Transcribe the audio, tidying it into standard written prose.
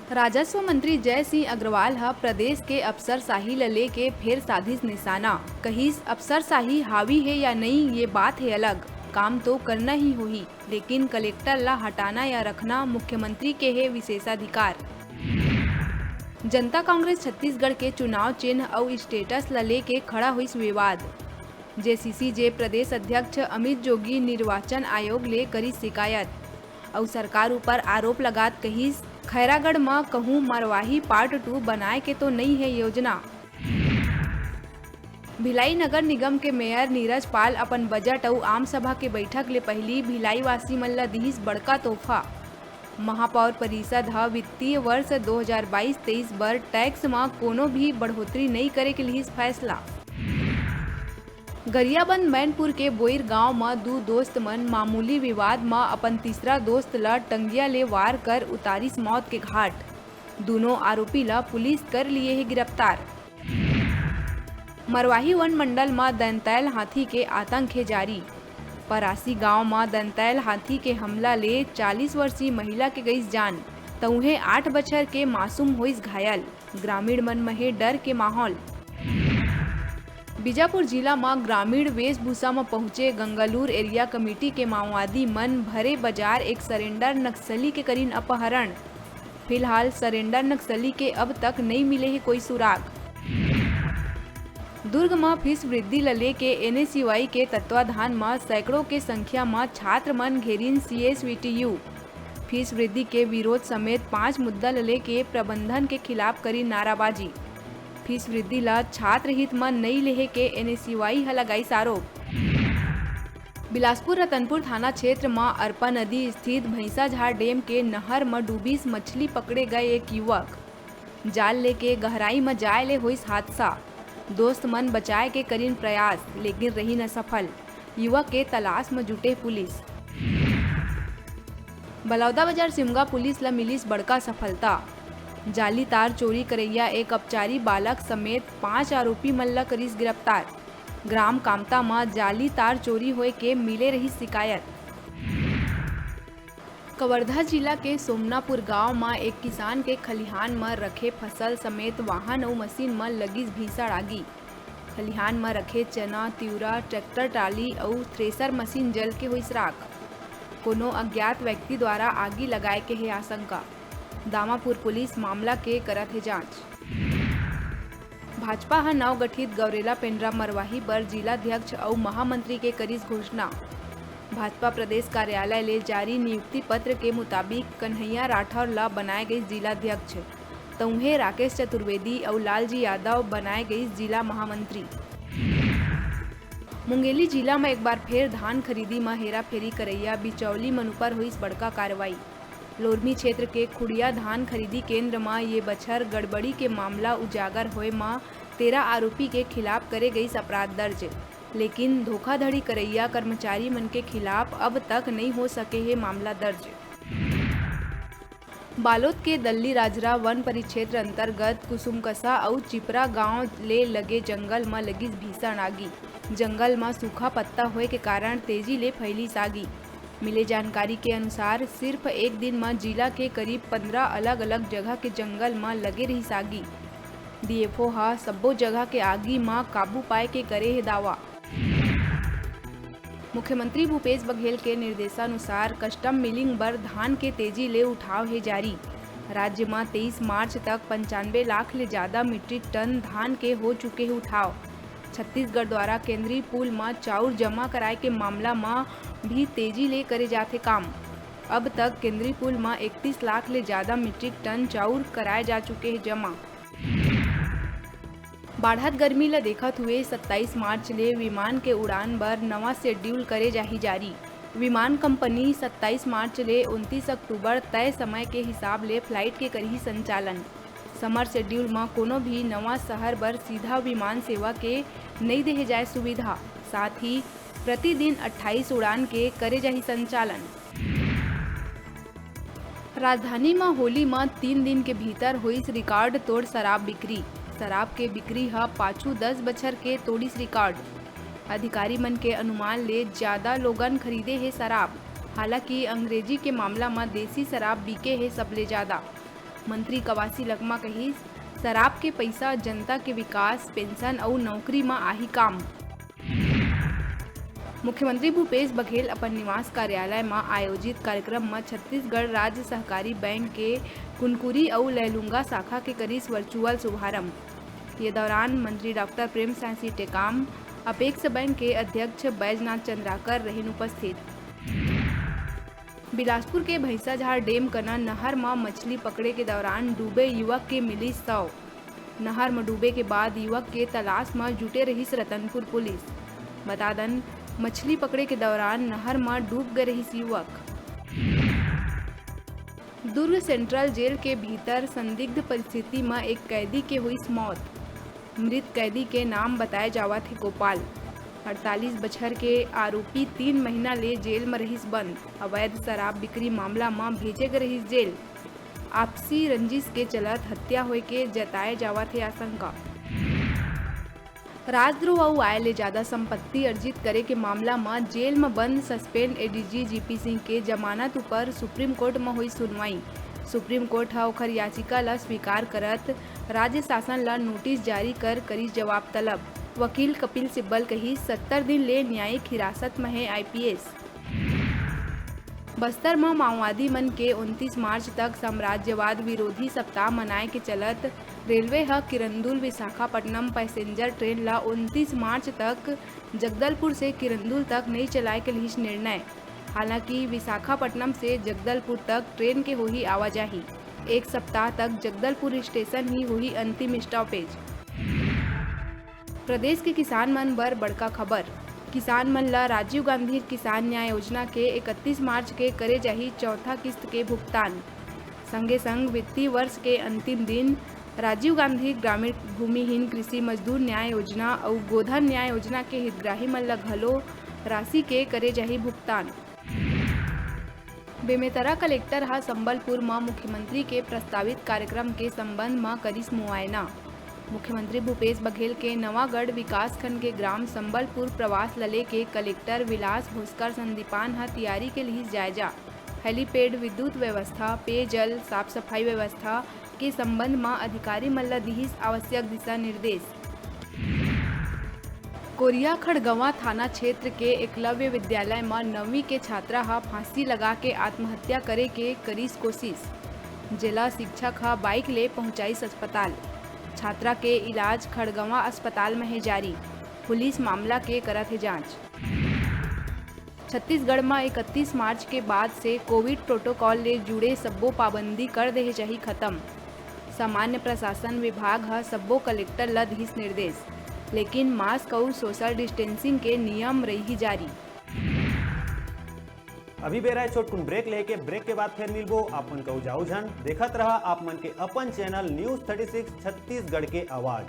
राजस्व मंत्री जय सिंह अग्रवाल ह प्रदेश के अफसरशाही ल लेके फिर साधिस निशाना। कहिस अफसरशाही हावी है या नहीं ये बात है अलग, काम तो करना ही होही, लेकिन कलेक्टर ला हटाना या रखना मुख्यमंत्री के है विशेषाधिकार। जनता कांग्रेस छत्तीसगढ़ के चुनाव चिन्ह और स्टेटस ला लेके खड़ा हुई विवाद। जेसीसी प्रदेश अध्यक्ष अमित जोगी निर्वाचन आयोग ले करी शिकायत और सरकार ऊपर आरोप लगात कहिस खैरागढ़ में कहूँ मरवाही पार्ट 2 बनाए के तो नहीं है योजना। भिलाई नगर निगम के मेयर नीरज पाल अपन बजट और आम सभा के बैठक ले पहली भिलाई वासी मन ला दिहिस बड़का तोहफा। महापौर परिषद ह वित्तीय वर्ष 2022-23 बर टैक्स में कोनो भी बढ़ोतरी नहीं करे के लिहिस फैसला। गरियाबंद मैनपुर के बोईर गांव में दो दोस्त मन मामूली विवाद में अपन तीसरा दोस्त ला टंगिया ले वार कर उतारिस मौत के घाट। दोनों आरोपी ला पुलिस कर लिए है गिरफ्तार। मरवाही वन मंडल में दंतैल हाथी के आतंक है जारी। परासी गांव में दंतैल हाथी के हमला ले 40 वर्षीय महिला के गई जान, तउहे 8 बछर के मासूम होइस घायल। ग्रामीण मन में डर के माहौल। बीजापुर जिला में ग्रामीण वेशभूषा में पहुंचे गंगालूर एरिया कमेटी के माओवादी मन भरे बाजार एक सरेंडर नक्सली के करीन अपहरण। फिलहाल सरेंडर नक्सली के अब तक नहीं मिले है कोई सुराग। दुर्ग में फीस वृद्धि ल लेके NSUI के तत्वाधान में सैकड़ों के संख्या में छात्र मन घेरिन CSVTU। फीस वृद्धि के विरोध समेत 5 मुद्दा ल लेके प्रबंधन के खिलाफ करी नाराबाजी। फीस वृद्धि ला छात्र हित में नहीं लेहे के NSUI ह लगाईस आरोप। बिलासपुर रतनपुर थाना क्षेत्र में अरपा नदी स्थित भैंसाझार डैम के नहर में डूबीस मछली पकड़े गए एक युवक। जाल लेके गहराई में जाए ले हुई हादसा। दोस्त मन बचाए के करीन प्रयास लेकिन रही न सफल। युवक के तलाश में जुटे पुलिस। बलौदा बाजार सिमगा पुलिस ला मिलिस बड़का सफलता। जाली तार चोरी करैया एक अपचारी बालक समेत 5 आरोपी मन ला करिस गिरफ्तार। ग्राम कामता में जाली तार चोरी होए के मिले रही शिकायत। कवर्धा जिला के सोमनापुर गांव में एक किसान के खलिहान में रखे फसल समेत वाहन और मशीन में लगिस भीषण आगी। खलिहान में रखे चना, तिउरा, ट्रैक्टर ट्राली और थ्रेसर मशीन जल के हुई राख। कोनो अज्ञात व्यक्ति द्वारा आगी लगाए के है आशंका। दामापुर पुलिस मामला के करत है जांच। भाजपा ह नव गठित गौरेला पेंड्रा मरवाही बर जिलाध्यक्ष और महामंत्री के करिस घोषणा। भाजपा प्रदेश कार्यालय ले जारी नियुक्ति पत्र के मुताबिक कन्हैया राठौर ला बनाए गए जिलाध्यक्ष, तउहे राकेश चतुर्वेदी और लालजी यादव बनाए गए जिला महामंत्री। मुंगेली जिला में एक बार फिर धान खरीदी में हेराफेरी करैया बिचौली मन ऊपर हुई बड़का कार्रवाई। लोरमी क्षेत्र के खुड़िया धान खरीदी केंद्र में ये बछर गड़बड़ी के मामला उजागर होए में 13 आरोपी के खिलाफ करे गई अपराध दर्ज, लेकिन धोखाधड़ी करैया कर्मचारी मन के खिलाफ अब तक नहीं हो सके है मामला दर्ज। बालोद के दल्ली राजरा वन परिक्षेत्र अंतर्गत कुसुमकसा और चिपरा गांव ले लगे जंगल में लगिस भीषण आगी। जंगल में सूखा पत्ता होए के कारण तेजी ले फैलिस आगी। मिले जानकारी के अनुसार सिर्फ एक दिन में जिला के करीब 15 अलग अलग जगह के जंगल में लगे रही आगी। DFO हा सब्बो जगह के आगी में काबू पाए के करे है दावा। मुख्यमंत्री भूपेश बघेल के निर्देशानुसार कस्टम मिलिंग बर धान के तेजी ले उठाव है जारी। राज्य में 23 मार्च तक 95 लाख ले ज्यादा मीट्रिक टन धान के हो चुके हैं उठाव। छत्तीसगढ़ द्वारा केंद्रीय पूल में चाउर जमा कराए के मामला में भी तेजी ले करे जाते काम। अब तक केंद्रीय पूल में 31 लाख ले ज्यादा मीट्रिक टन चाउर कराए जा चुके हैं जमा। बाढ़त गर्मी ला देखत हुए 27 मार्च ले विमान के उड़ान बर नवा शेड्यूल करे जाही जारी। विमान कंपनी 27 मार्च ले 29 अक्टूबर तय समय के हिसाब ले फ्लाइट के करही संचालन। समर शेड्यूल में कोनो भी नवा शहर बर सीधा विमान सेवा के नहीं देहे जाए सुविधा। साथ ही प्रतिदिन 28 उड़ान के करे जाही संचालन। राजधानी में होली में 3 दिन के भीतर हुई रिकॉर्ड तोड़ शराब बिक्री। शराब के बिक्री ह पाछू 10 बछर के तोड़िस रिकॉर्ड। अधिकारी मन के अनुमान ले ज्यादा लोगन खरीदे है शराब। हालांकि अंग्रेजी के मामला में देसी शराब बिके है सबले ज्यादा। मंत्री कवासी लखमा कही शराब के पैसा जनता के विकास, पेंशन और नौकरी में आही काम। मुख्यमंत्री भूपेश बघेल अपन निवास कार्यालय में आयोजित कार्यक्रम में छत्तीसगढ़ राज्य सहकारी बैंक के कुनकुरी और लैलूंगा शाखा के करीस वर्चुअल शुभारंभ। ये दौरान मंत्री doctor Prem Singh Tekam, apex bank के अध्यक्ष बैजनाथ चंद्राकर रहे उपस्थित। बिलासपुर के भैंसाझार डेम कना नहर में मछली पकड़े के दौरान डूबे युवक के मिली शव। नहर में डूबे के बाद युवक के तलाश में जुटे रही रतनपुर पुलिस। बता दन मछली पकड़े के दौरान नहर में डूब गए रही युवक। दुर्ग सेंट्रल जेल के भीतर संदिग्ध परिस्थिति में एक कैदी के हुई मौत। मृत कैदी के नाम बताए जावा थे गोपाल। 48 बछर के आरोपी 3 महीना ले जेल में रहीस बंद। अवैध शराब बिक्री मामला में भेजे गए रहीस जेल। आपसी रंजिश के चलत हत्या होए के जताए जावा थे आशंका। राजद्रोह और आय ले ज्यादा संपत्ति अर्जित करे के मामला में जेल में बंद सस्पेंड एडीजी जीपी सिंह के जमानत ऊपर सुप्रीम कोर्ट में हुई सुनवाई। सुप्रीम कोर्ट हा ओखर याचिका ला स्वीकार करत राज्य शासन ला नोटिस जारी कर करी जवाब तलब। वकील कपिल सिब्बल कही 70 दिन ले न्यायिक हिरासत में है आईपीएस। बस्तर में माओवादी मन के 29 मार्च तक साम्राज्यवाद विरोधी सप्ताह मनाए के चलत रेलवे ह किरंदुल विशाखापट्टनम पैसेंजर ट्रेन ला 29 मार्च तक जगदलपुर से किरंदुल तक नहीं चलाए के लिए निर्णय। हालांकि विशाखापट्टनम से जगदलपुर तक ट्रेन के हुई आवाजाही। एक सप्ताह तक जगदलपुर स्टेशन ही हुई अंतिम स्टॉपेज। प्रदेश के किसान मन बर बड़का खबर। किसान मन ला राजीव गांधी किसान न्याय योजना के 31 मार्च के करे जाही चौथा किस्त के भुगतान। संगे संग वित्तीय वर्ष के अंतिम दिन राजीव गांधी ग्रामीण भूमिहीन कृषि मजदूर न्याय योजना और गोधन न्याय योजना के हितग्राही मन ला घलो राशि के करे जाही भुगतान। बेमेतरा कलेक्टर हा संबलपुर में मुख्यमंत्री के प्रस्तावित कार्यक्रम के संबंध में करिस मुआयना। मुख्यमंत्री भूपेश बघेल के नवागढ़ विकासखंड के ग्राम संबलपुर प्रवास लले के कलेक्टर विलास भूस्कर संदीपान हा तैयारी के लिए जायजा। हेलीपैड, विद्युत व्यवस्था, पेयजल, साफ सफाई व्यवस्था के संबंध में अधिकारी मन ला दिहिस आवश्यक दिशा निर्देश। कोरिया खड़गवां थाना क्षेत्र के एकलव्य विद्यालय में 9वीं के छात्रा हा फांसी लगा के आत्महत्या करे के करीस कोशिश। जिला शिक्षक हा बाइक ले पहुंचाईस अस्पताल। छात्रा के इलाज खड़गवां अस्पताल में है जारी। पुलिस मामला के करत है जांच। छत्तीसगढ़ में 31 मार्च के बाद से कोविड प्रोटोकॉल ले जुड़े सब्बो पाबंदी कर दे जाही खत्म। सामान्य प्रशासन विभाग हा सब्बो कलेक्टर ला दिहिस निर्देश, लेकिन मास्क और सोशल डिस्टेंसिंग के नियम रही जारी। अभी बेरा है छोटकुन ब्रेक लेके ब्रेक के बाद फिर मिलबो। आप मन कहू जाऊ झन देखत रहा आप मन के अपन चैनल न्यूज 36 छत्तीसगढ़ के आवाज।